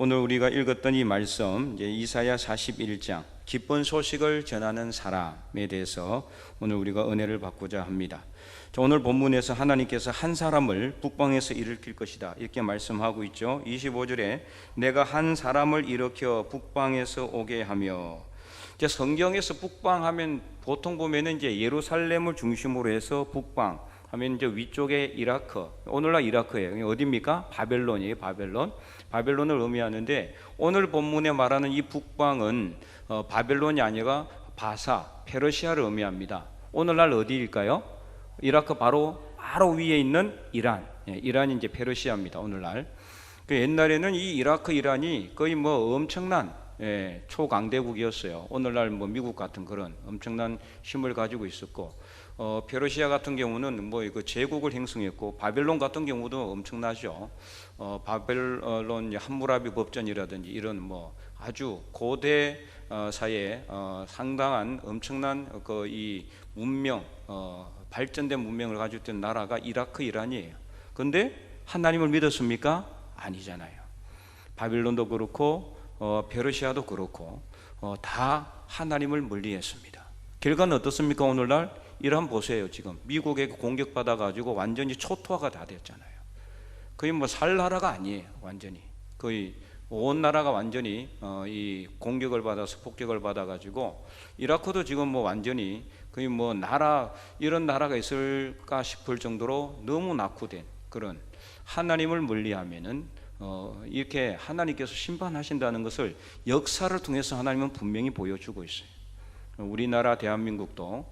오늘 우리가 읽었던 이 말씀, 이제 이사야 41장 기쁜 소식을 전하는 사람에 대해서 오늘 우리가 은혜를 받고자 합니다. 오늘 본문에서 하나님께서 한 사람을 북방에서 일으킬 것이다 이렇게 말씀하고 있죠. 25절에 내가 한 사람을 일으켜 북방에서 오게 하며, 이제 성경에서 북방하면 보통 보면은 이제 예루살렘을 중심으로 해서 북방 하면 이제 위쪽에 이라크, 오늘날 이라크예요. 어디입니까? 바벨론이에요. 바벨론을 의미하는데, 오늘 본문에 말하는 이 북방은 바벨론이 아니라 바사, 페르시아를 의미합니다. 오늘날 어디일까요? 이라크 바로 위에 있는 이란. 이란이 이제 페르시아입니다. 오늘날. 옛날에는 이 이라크, 이란이 거의 뭐 엄청난 초강대국이었어요. 오늘날 뭐 미국 같은 그런 엄청난 힘을 가지고 있었고, 페르시아 같은 경우는 뭐 그 제국을 형성했고, 바벨론 같은 경우도 엄청나죠. 바벨론 함무라비 법전이라든지 이런 뭐 아주 고대 사이에 상당한 엄청난 그 이 문명, 발전된 문명을 가지고 있던 나라가 이라크, 이란이에요. 그런데 하나님을 믿었습니까? 아니잖아요. 바벨론도 그렇고 페르시아도 그렇고 다 하나님을 멀리했습니다. 결과는 어떻습니까? 오늘날 이란 보세요. 지금 미국에 공격받아 가지고 완전히 초토화가 다 됐잖아요. 거의 뭐 살 나라가 아니에요. 완전히 거의 온 나라가 완전히 이 공격을 받아서 폭격을 받아 가지고, 이라크도 지금 뭐 완전히 거의 뭐 이런 나라가 있을까 싶을 정도로 너무 낙후된 그런, 하나님을 멀리하면은 이렇게 하나님께서 심판하신다는 것을 역사를 통해서 하나님은 분명히 보여주고 있어요. 우리나라 대한민국도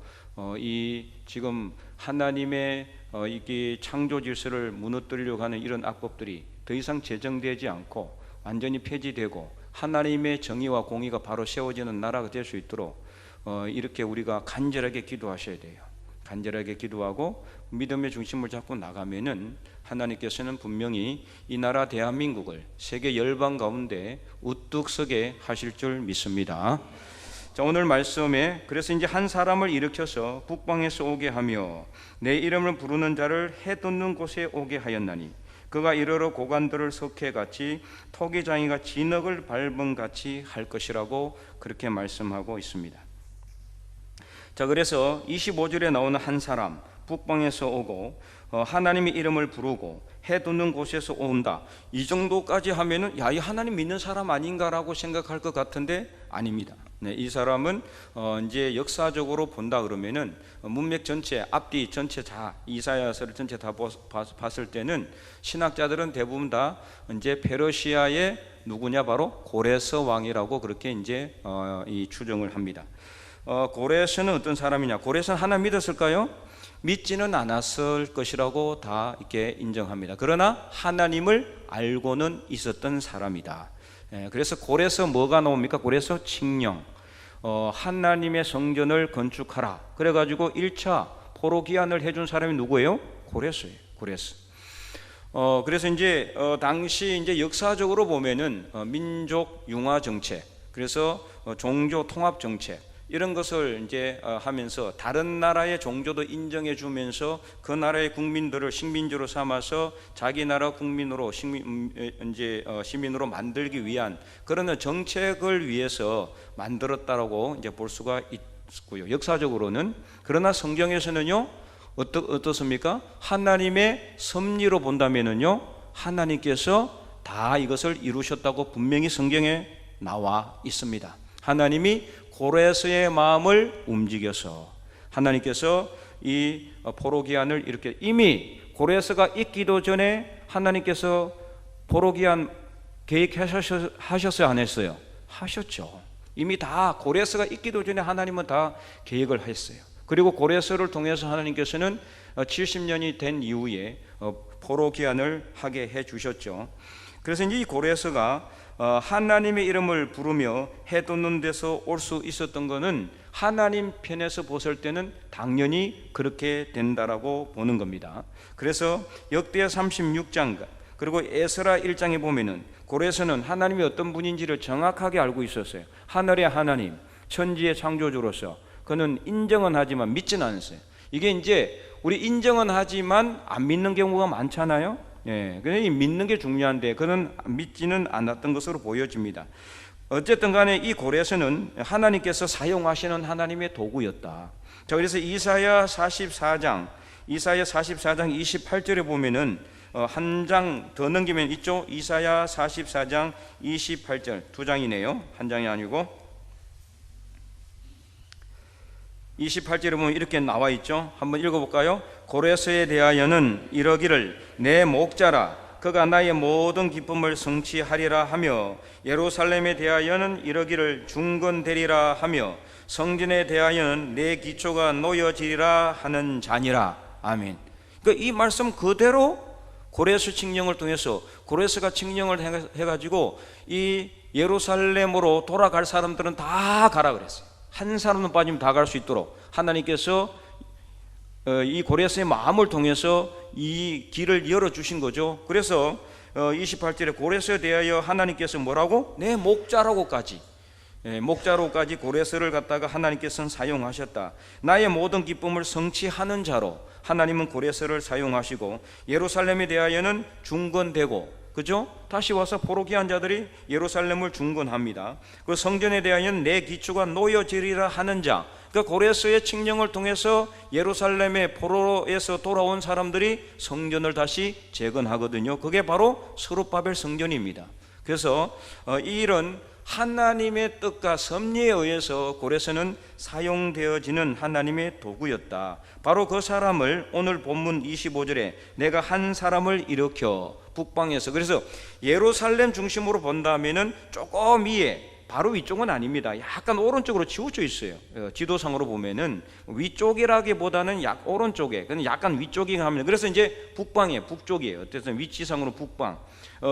이 지금 하나님의 이게 창조 질서를 무너뜨리려고 하는 이런 악법들이 더 이상 제정되지 않고 완전히 폐지되고 하나님의 정의와 공의가 바로 세워지는 나라가 될 수 있도록 이렇게 우리가 간절하게 기도하셔야 돼요. 간절하게 기도하고 믿음의 중심을 잡고 나가면은 하나님께서는 분명히 이 나라 대한민국을 세계 열방 가운데 우뚝 서게 하실 줄 믿습니다. 자, 오늘 말씀에 그래서 이제 한 사람을 일으켜서 북방에서 오게 하며 내 이름을 부르는 자를 해 돋는 곳에 오게 하였나니 그가 이르러 고관들을 석회같이 토기장이가 진흙을 밟은 같이 할 것이라고 그렇게 말씀하고 있습니다. 자, 그래서 25절에 나오는 한 사람, 북방에서 오고 하나님의 이름을 부르고 해 돋는 곳에서 온다, 이 정도까지 하면은 야, 이 하나님 믿는 사람 아닌가라고 생각할 것 같은데 아닙니다. 네, 이 사람은 이제 역사적으로 본다 그러면은 문맥 전체, 앞뒤 전체 다, 이사야서를 전체 다 봤을 때는 신학자들은 대부분 다 이제 페르시아의 누구냐, 바로 고레스 왕이라고 그렇게 이제 이 추정을 합니다. 고레스는 어떤 사람이냐? 고레스는 하나님 믿었을까요? 믿지는 않았을 것이라고 다 이렇게 인정합니다. 그러나 하나님을 알고는 있었던 사람이다. 그래서 고레스 뭐가 나옵니까? 고레스 칙령, 하나님의 성전을 건축하라 그래가지고 1차 포로기한을 해준 사람이 누구예요? 고레스예요. 고레스. 그래서 이제 당시 이제 역사적으로 보면은 민족 융화 정책, 그래서 종교 통합 정책, 이런 것을 이제 하면서 다른 나라의 종교도 인정해 주면서 그 나라의 국민들을 식민지로 삼아서 자기 나라 국민으로 시민으로 만들기 위한 그런 정책을 위해서 만들었다라고 이제 볼 수가 있고요. 역사적으로는. 그러나 성경에서는요, 어떻습니까? 하나님의 섭리로 본다면은요, 하나님께서 다 이것을 이루셨다고 분명히 성경에 나와 있습니다. 하나님이 고레스의 마음을 움직여서 하나님께서 이 포로기한을 이렇게, 이미 고레스가 있기도 전에 하나님께서 포로기한 계획하셨어요, 안 했어요? 하셨죠. 이미 다 고레스가 있기도 전에 하나님은 다 계획을 했어요. 그리고 고레스를 통해서 하나님께서는 70년이 된 이후에 포로기한을 하게 해 주셨죠. 그래서 이제 이 고레스가 하나님의 이름을 부르며 해 돋는 데서 올 수 있었던 것은 하나님 편에서 봤을 때는 당연히 그렇게 된다라고 보는 겁니다. 그래서 역대하 36장 그리고 에스라 1장에 보면은 고레스는 하나님이 어떤 분인지를 정확하게 알고 있었어요. 하늘의 하나님, 천지의 창조주로서 그는 인정은 하지만 믿지는 않았어요. 이게 이제 우리 인정은 하지만 안 믿는 경우가 많잖아요. 예, 그래서 믿는 게 중요한데 그는 믿지는 않았던 것으로 보여집니다. 어쨌든 간에 이 고레스는 하나님께서 사용하시는 하나님의 도구였다. 자, 그래서 이사야 44장 28절에 보면은 한 장 더 넘기면 있죠. 이사야 44장 28절, 두 장이네요. 한 장이 아니고 28절에 보면 이렇게 나와 있죠. 한번 읽어볼까요? 고레스에 대하여는 이러기를 내 목자라 그가 나의 모든 기쁨을 성취하리라 하며, 예루살렘에 대하여는 이러기를 중건되리라 하며, 성전에 대하여는 내 기초가 놓여지리라 하는 자니라. 아멘. 그러니까 이 말씀 그대로 고레스 칙령을 통해서, 고레스가 칙령을 해가지고 이 예루살렘으로 돌아갈 사람들은 다 가라 그랬어요. 한 사람은 빠지면 다 갈 수 있도록 하나님께서 이 고레스의 마음을 통해서 이 길을 열어주신 거죠. 그래서 28절에 고레스에 대하여 하나님께서 뭐라고? 내 목자라고까지, 목자로까지 고레스를 갖다가 하나님께서는 사용하셨다. 나의 모든 기쁨을 성취하는 자로 하나님은 고레스를 사용하시고, 예루살렘에 대하여는 중건되고, 그죠? 다시 와서 포로기한 자들이 예루살렘을 중건합니다. 그 성전에 대하여는 내 기초가 놓여지리라 하는 자, 그러니까 고레스의 칙령을 통해서 예루살렘의 포로에서 돌아온 사람들이 성전을 다시 재건하거든요. 그게 바로 스룹바벨 성전입니다. 그래서 이런 하나님의 뜻과 섭리에 의해서 고레스는 사용되어지는 하나님의 도구였다. 바로 그 사람을 오늘 본문 25절에 내가 한 사람을 일으켜 북방에서, 그래서 예루살렘 중심으로 본다면은 조금 위에, 바로 위쪽은 아닙니다. 약간 오른쪽으로 치우쳐 있어요. 지도상으로 보면은 위쪽이라기보다는 오른쪽에, 그건 약간 위쪽이긴 합니다. 그래서 이제 북방이에요. 북쪽이에요. 어쨌든 위치상으로 북방.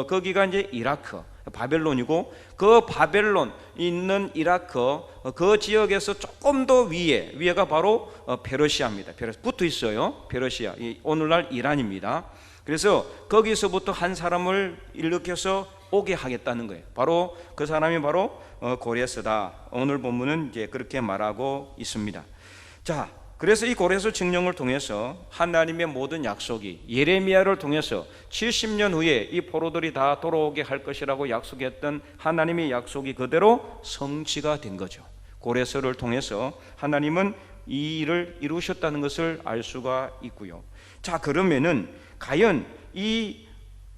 거기가 이제 이라크, 바벨론이고, 그 바벨론 있는 이라크 그 지역에서 조금 더 위에가 바로 페르시아입니다. 붙어 있어요. 페르시아, 오늘날 이란입니다. 그래서 거기서부터 한 사람을 일으켜서 오게 하겠다는 거예요. 바로 그 사람이 바로 고레스다. 오늘 본문은 이제 그렇게 말하고 있습니다. 자, 그래서 이 고레스 칙령을 통해서 하나님의 모든 약속이 예레미야를 통해서 70년 후에 이 포로들이 다 돌아오게 할 것이라고 약속했던 하나님의 약속이 그대로 성취가 된 거죠. 고레스를 통해서 하나님은 이 일을 이루셨다는 것을 알 수가 있고요. 자, 그러면은 과연 이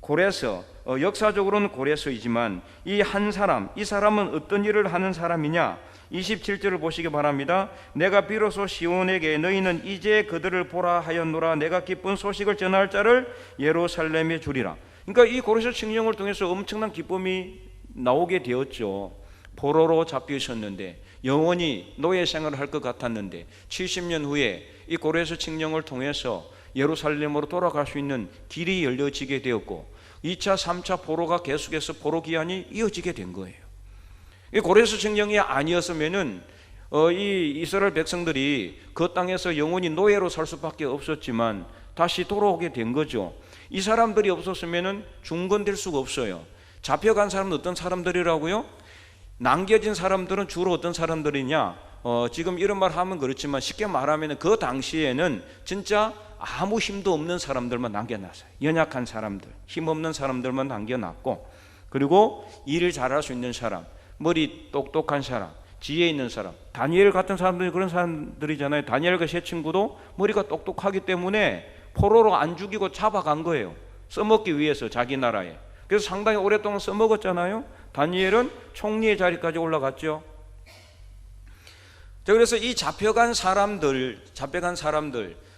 고레스, 역사적으로는 고레스이지만 이 한 사람, 이 사람은 어떤 일을 하는 사람이냐? 27절을 보시기 바랍니다. 내가 비로소 시온에게 너희는 이제 그들을 보라 하였노라. 내가 기쁜 소식을 전할 자를 예루살렘에 주리라. 그러니까 이 고레스 칙령을 통해서 엄청난 기쁨이 나오게 되었죠. 포로로 잡혀 있었는데, 영원히 노예 생활을 할 것 같았는데 70년 후에 이 고레스 칙령을 통해서 예루살렘으로 돌아갈 수 있는 길이 열려지게 되었고, 2차 3차 포로가 계속해서 포로 기한이 이어지게 된 거예요. 이 고레스 칙령이 아니었으면은 이 이스라엘 백성들이 그 땅에서 영원히 노예로 살 수밖에 없었지만 다시 돌아오게 된 거죠. 이 사람들이 없었으면은 중건될 수가 없어요. 잡혀간 사람은 어떤 사람들이라고요? 남겨진 사람들은 주로 어떤 사람들이냐? 지금 이런 말 하면 그렇지만 쉽게 말하면 그 당시에는 진짜 아무 힘도 없는 사람들만 남겨놨어요. 연약한 사람들, 힘없는 사람들만 남겨놨고, 그리고 일을 잘할 수 있는 사람, 머리 똑똑한 사람, 지혜 있는 사람, 다니엘 같은 사람들이 그런 사람들이잖아요. 다니엘과 세 친구도 머리가 똑똑하기 때문에 포로로 안 죽이고 잡아간 거예요. 써먹기 위해서 자기 나라에. 그래서 상당히 오랫동안 써먹었잖아요. 다니엘은 총리의 자리까지 올라갔죠. 그래서 이 잡혀간 사람들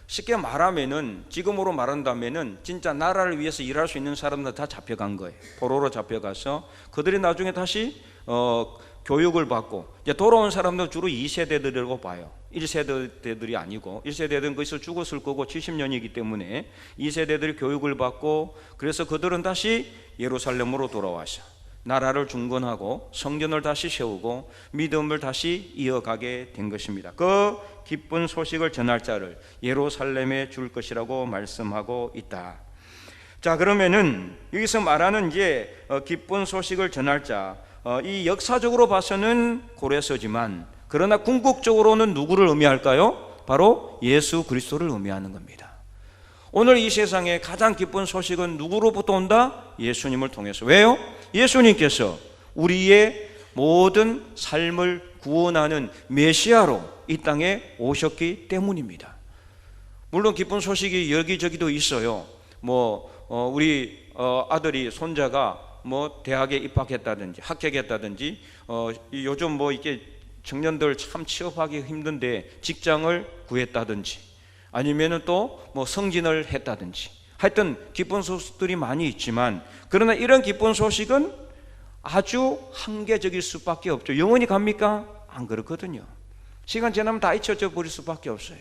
쉽게 말하면은, 지금으로 말한다면은 진짜 나라를 위해서 일할 수 있는 사람들 다 잡혀간 거예요. 포로로 잡혀가서 그들이 나중에 다시 교육을 받고, 이제 돌아온 사람들 주로 2세대들이라고 봐요. 1세대들이 아니고, 1세대들은 거기서 죽었을 거고 70년이기 때문에 2세대들이 교육을 받고, 그래서 그들은 다시 예루살렘으로 돌아와서 나라를 중건하고 성전을 다시 세우고 믿음을 다시 이어가게 된 것입니다. 그 기쁜 소식을 전할 자를 예루살렘에 줄 것이라고 말씀하고 있다. 자, 그러면은 여기서 말하는 이제 기쁜 소식을 전할 자, 이 역사적으로 봐서는 고레스지만, 그러나 궁극적으로는 누구를 의미할까요? 바로 예수 그리스도를 의미하는 겁니다. 오늘 이 세상에 가장 기쁜 소식은 누구로부터 온다? 예수님을 통해서. 왜요? 예수님께서 우리의 모든 삶을 구원하는 메시아로 이 땅에 오셨기 때문입니다. 물론 기쁜 소식이 여기저기도 있어요. 우리 아들이 손자가 대학에 입학했다든지 합격했다든지 요즘 이게 청년들 참 취업하기 힘든데 직장을 구했다든지 아니면은 또 승진을 했다든지 하여튼 기쁜 소식들이 많이 있지만, 그러나 이런 기쁜 소식은 아주 한계적일 수밖에 없죠. 영원히 갑니까? 안 그렇거든요. 시간 지나면 다 잊혀져 버릴 수밖에 없어요.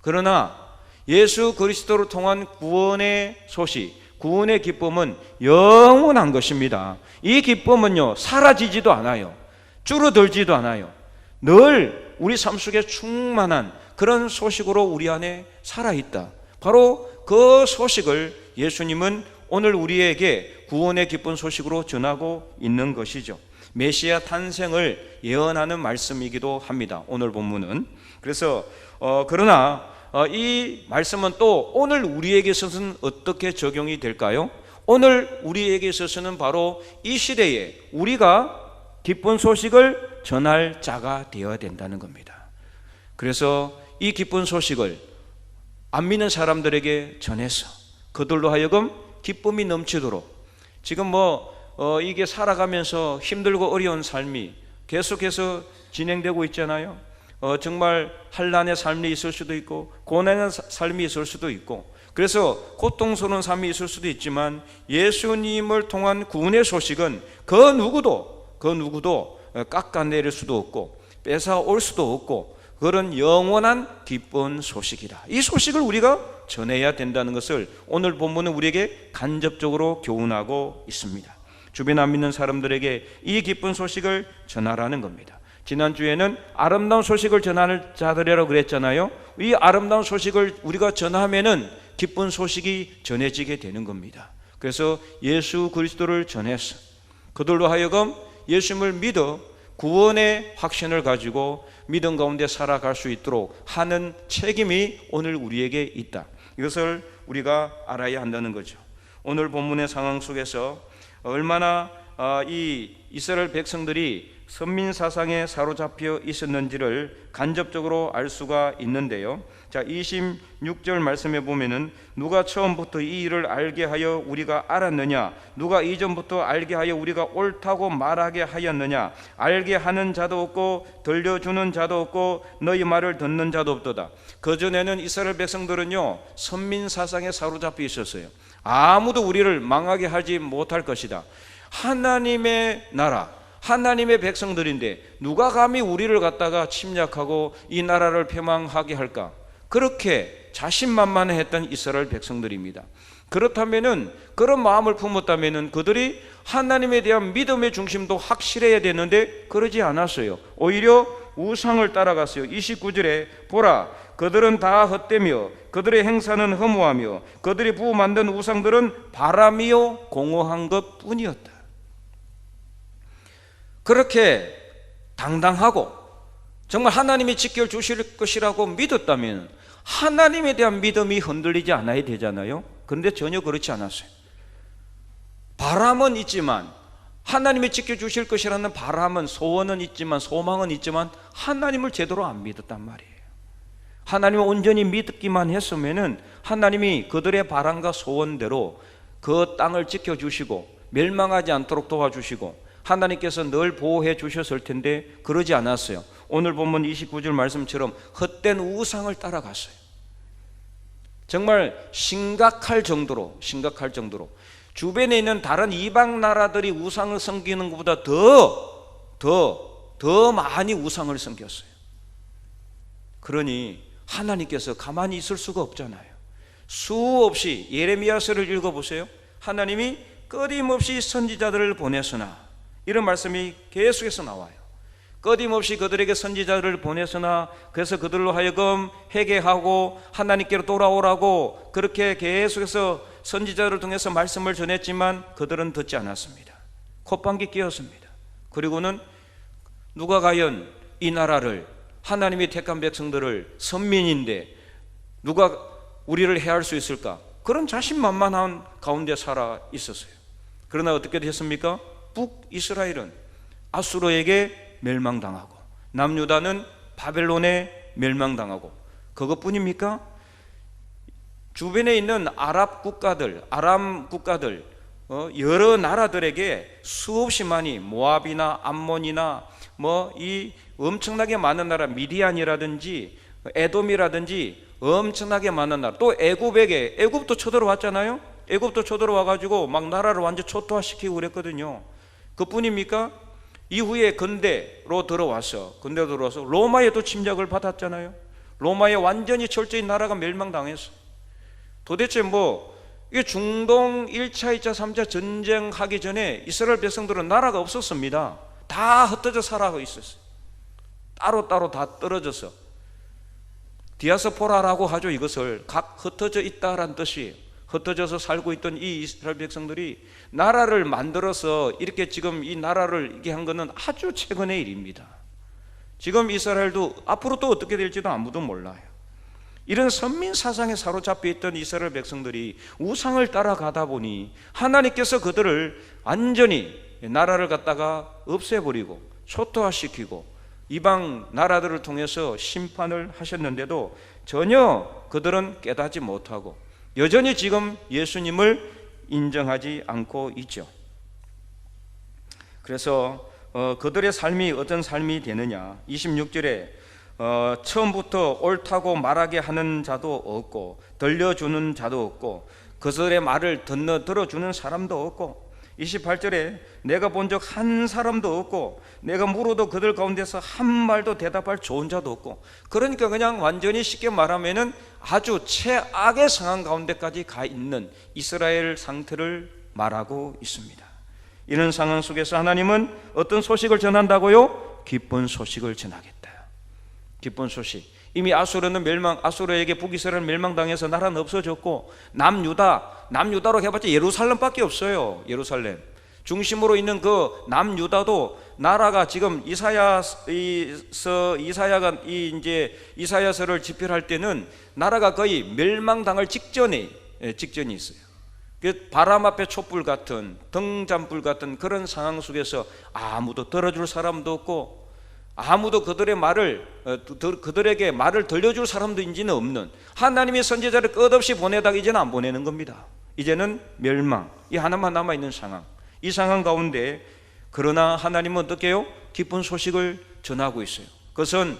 그러나 예수 그리스도를 통한 구원의 소식, 구원의 기쁨은 영원한 것입니다. 이 기쁨은요, 사라지지도 않아요. 줄어들지도 않아요. 늘 우리 삶 속에 충만한 그런 소식으로 우리 안에 살아있다. 바로 그 소식을 예수님은 오늘 우리에게 구원의 기쁜 소식으로 전하고 있는 것이죠. 메시아 탄생을 예언하는 말씀이기도 합니다. 오늘 본문은. 그래서 그러나 이 말씀은 또 오늘 우리에게 있어서는 어떻게 적용이 될까요? 오늘 우리에게 있어서는 바로 이 시대에 우리가 기쁜 소식을 전할 자가 되어야 된다는 겁니다. 그래서 이 기쁜 소식을 안 믿는 사람들에게 전해서 그들로 하여금 기쁨이 넘치도록, 지금 이게 살아가면서 힘들고 어려운 삶이 계속해서 진행되고 있잖아요. 정말 환난의 삶이 있을 수도 있고 고난의 삶이 있을 수도 있고, 그래서 고통스러운 삶이 있을 수도 있지만 예수님을 통한 구원의 소식은 그 누구도 깎아내릴 수도 없고 뺏어올 수도 없고 그런 영원한 기쁜 소식이다. 이 소식을 우리가 전해야 된다는 것을 오늘 본문은 우리에게 간접적으로 교훈하고 있습니다. 주변 안 믿는 사람들에게 이 기쁜 소식을 전하라는 겁니다. 지난주에는 아름다운 소식을 전하는 자들이라고 그랬잖아요. 이 아름다운 소식을 우리가 전하면은 기쁜 소식이 전해지게 되는 겁니다. 그래서 예수 그리스도를 전해서 그들로 하여금 예수님을 믿어 구원의 확신을 가지고 믿음 가운데 살아갈 수 있도록 하는 책임이 오늘 우리에게 있다. 이것을 우리가 알아야 한다는 거죠. 오늘 본문의 상황 속에서 얼마나 이 이스라엘 백성들이 선민 사상에 사로잡혀 있었는지를 간접적으로 알 수가 있는데요. 자, 26절 말씀에 보면은 누가 처음부터 이 일을 알게 하여 우리가 알았느냐? 누가 이전부터 알게 하여 우리가 옳다고 말하게 하였느냐? 알게 하는 자도 없고 들려주는 자도 없고 너희 말을 듣는 자도 없도다. 그전에는 이스라엘 백성들은요, 선민 사상에 사로잡혀 있었어요. 아무도 우리를 망하게 하지 못할 것이다. 하나님의 나라, 하나님의 백성들인데 누가 감히 우리를 갖다가 침략하고 이 나라를 폐망하게 할까? 그렇게 자신만만했던 이스라엘 백성들입니다. 그렇다면은, 그런 마음을 품었다면은 그들이 하나님에 대한 믿음의 중심도 확실해야 되는데 그러지 않았어요. 오히려 우상을 따라갔어요. 29절에 보라, 그들은 다 헛되며 그들의 행사는 허무하며 그들이 부어 만든 우상들은 바람이요 공허한 것 뿐이었다. 그렇게 당당하고 정말 하나님이 지켜주실 것이라고 믿었다면 하나님에 대한 믿음이 흔들리지 않아야 되잖아요. 그런데 전혀 그렇지 않았어요. 바람은 있지만, 하나님이 지켜주실 것이라는 바람은, 소원은 있지만, 소망은 있지만 하나님을 제대로 안 믿었단 말이에요. 하나님을 온전히 믿기만 했으면은 하나님이 그들의 바람과 소원대로 그 땅을 지켜주시고 멸망하지 않도록 도와주시고 하나님께서 늘 보호해 주셨을 텐데 그러지 않았어요. 오늘 본문 29절 말씀처럼 헛된 우상을 따라갔어요. 정말 심각할 정도로 주변에 있는 다른 이방 나라들이 우상을 섬기는 것보다 더 많이 우상을 섬겼어요. 그러니 하나님께서 가만히 있을 수가 없잖아요. 수없이, 예레미야서를 읽어보세요. 하나님이 끊임없이 선지자들을 보내서나, 이런 말씀이 계속해서 나와요. 끊임없이 그들에게 선지자들을 보내서나, 그래서 그들로 하여금 회개하고 하나님께로 돌아오라고 그렇게 계속해서 선지자를 통해서 말씀을 전했지만 그들은 듣지 않았습니다. 콧방귀 뀌었습니다. 그리고는 누가 과연 이 나라를, 하나님이 택한 백성들을, 선민인데 누가 우리를 해할 수 있을까? 그런 자신만만한 가운데 살아 있었어요. 그러나 어떻게 됐습니까? 북이스라엘은 아수르에게 멸망당하고 남유다는 바벨론에 멸망당하고 그것뿐입니까? 주변에 있는 아랍 국가들, 아람 국가들, 여러 나라들에게 수없이 많이 모압이나 암몬이나 이 엄청나게 많은 나라 미디안이라든지 에돔이라든지 엄청나게 많은 나라, 또 애굽도 쳐들어왔잖아요. 애굽도 쳐들어와 가지고 막 나라를 완전 초토화시키고 그랬거든요. 그뿐입니까? 이후에 근대로 들어와서 로마에 또 침략을 받았잖아요. 로마에 완전히 철저히 나라가 멸망당했어. 도대체 이게 중동 1차, 2차, 3차 전쟁하기 전에 이스라엘 백성들은 나라가 없었습니다. 다 흩어져 살아가고 있었어요. 따로따로 다 떨어져서. 디아스포라라고 하죠. 이것을 각 흩어져 있다라는 뜻이에요. 흩어져서 살고 있던 이 이스라엘 백성들이 나라를 만들어서 이렇게 지금 이 나라를 이렇게 한 것은 아주 최근의 일입니다. 지금 이스라엘도 앞으로 또 어떻게 될지도 아무도 몰라요. 이런 선민 사상에 사로잡혀 있던 이스라엘 백성들이 우상을 따라가다 보니 하나님께서 그들을 완전히 나라를 갖다가 없애버리고 초토화시키고 이방 나라들을 통해서 심판을 하셨는데도 전혀 그들은 깨닫지 못하고 여전히 지금 예수님을 인정하지 않고 있죠. 그래서 그들의 삶이 어떤 삶이 되느냐, 26절에 처음부터 옳다고 말하게 하는 자도 없고 들려주는 자도 없고 그들의 말을 들어주는 사람도 없고 28절에 내가 본 적 한 사람도 없고 내가 물어도 그들 가운데서 한 말도 대답할 좋은 자도 없고, 그러니까 그냥 완전히 쉽게 말하면은 아주 최악의 상황 가운데까지 가 있는 이스라엘 상태를 말하고 있습니다. 이런 상황 속에서 하나님은 어떤 소식을 전한다고요? 기쁜 소식을 전하겠다. 기쁜 소식. 이미 아수르에게 북이스라엘 멸망당해서 나라는 없어졌고 남유다로 해봤자 예루살렘밖에 없어요. 예루살렘 중심으로 있는 그 남유다도 나라가 지금 이사야서를 집필할 때는 나라가 거의 멸망당할 직전이 있어요. 바람 앞에 촛불 같은 등잔불 같은 그런 상황 속에서 아무도 들어줄 사람도 없고 아무도 그들에게 말을 들려줄 사람도 이제는 없는, 하나님의 선지자를 끝없이 보내다가 이제는 안 보내는 겁니다. 이제는 멸망, 이 하나만 남아있는 상황, 이 상황 가운데 그러나 하나님은 어떻게 해요? 기쁜 소식을 전하고 있어요. 그것은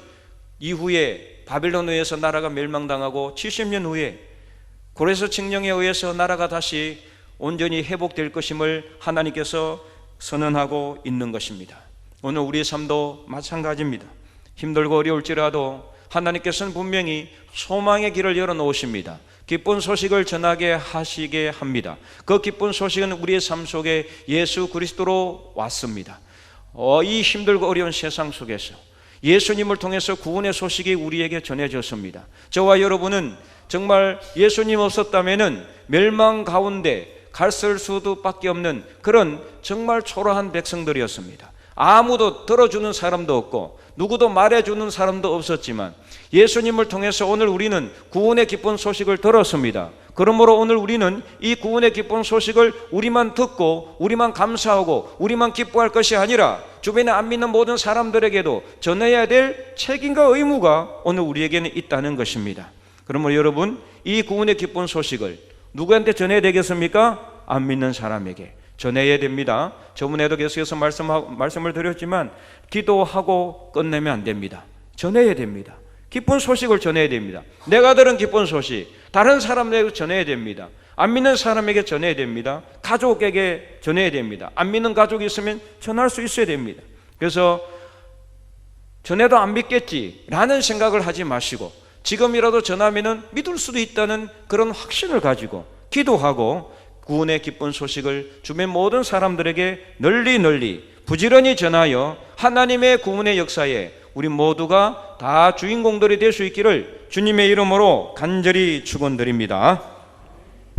이후에 바벨론에 의해서 나라가 멸망당하고 70년 후에 고레스 칙령에 의해서 나라가 다시 온전히 회복될 것임을 하나님께서 선언하고 있는 것입니다. 오늘 우리의 삶도 마찬가지입니다. 힘들고 어려울지라도 하나님께서는 분명히 소망의 길을 열어놓으십니다. 기쁜 소식을 전하게 하시게 합니다. 그 기쁜 소식은 우리의 삶 속에 예수 그리스도로 왔습니다. 이 힘들고 어려운 세상 속에서 예수님을 통해서 구원의 소식이 우리에게 전해졌습니다. 저와 여러분은 정말 예수님 없었다면은 멸망 가운데 갔을 수도밖에 없는 그런 정말 초라한 백성들이었습니다. 아무도 들어주는 사람도 없고 누구도 말해주는 사람도 없었지만 예수님을 통해서 오늘 우리는 구원의 기쁜 소식을 들었습니다. 그러므로 오늘 우리는 이 구원의 기쁜 소식을 우리만 듣고 우리만 감사하고 우리만 기뻐할 것이 아니라 주변에 안 믿는 모든 사람들에게도 전해야 될 책임과 의무가 오늘 우리에게는 있다는 것입니다. 그러므로 여러분, 이 구원의 기쁜 소식을 누구한테 전해야 되겠습니까? 안 믿는 사람에게 전해야 됩니다. 저번에도 계속해서 말씀을 드렸지만 기도하고 끝내면 안 됩니다. 전해야 됩니다. 기쁜 소식을 전해야 됩니다. 내가 들은 기쁜 소식 다른 사람에게 전해야 됩니다. 안 믿는 사람에게 전해야 됩니다. 가족에게 전해야 됩니다. 안 믿는 가족이 있으면 전할 수 있어야 됩니다. 그래서 전해도 안 믿겠지라는 생각을 하지 마시고 지금이라도 전하면 믿을 수도 있다는 그런 확신을 가지고 기도하고 구원의 기쁜 소식을 주변 모든 사람들에게 널리 부지런히 전하여 하나님의 구원의 역사에 우리 모두가 다 주인공들이 될 수 있기를 주님의 이름으로 간절히 축원드립니다.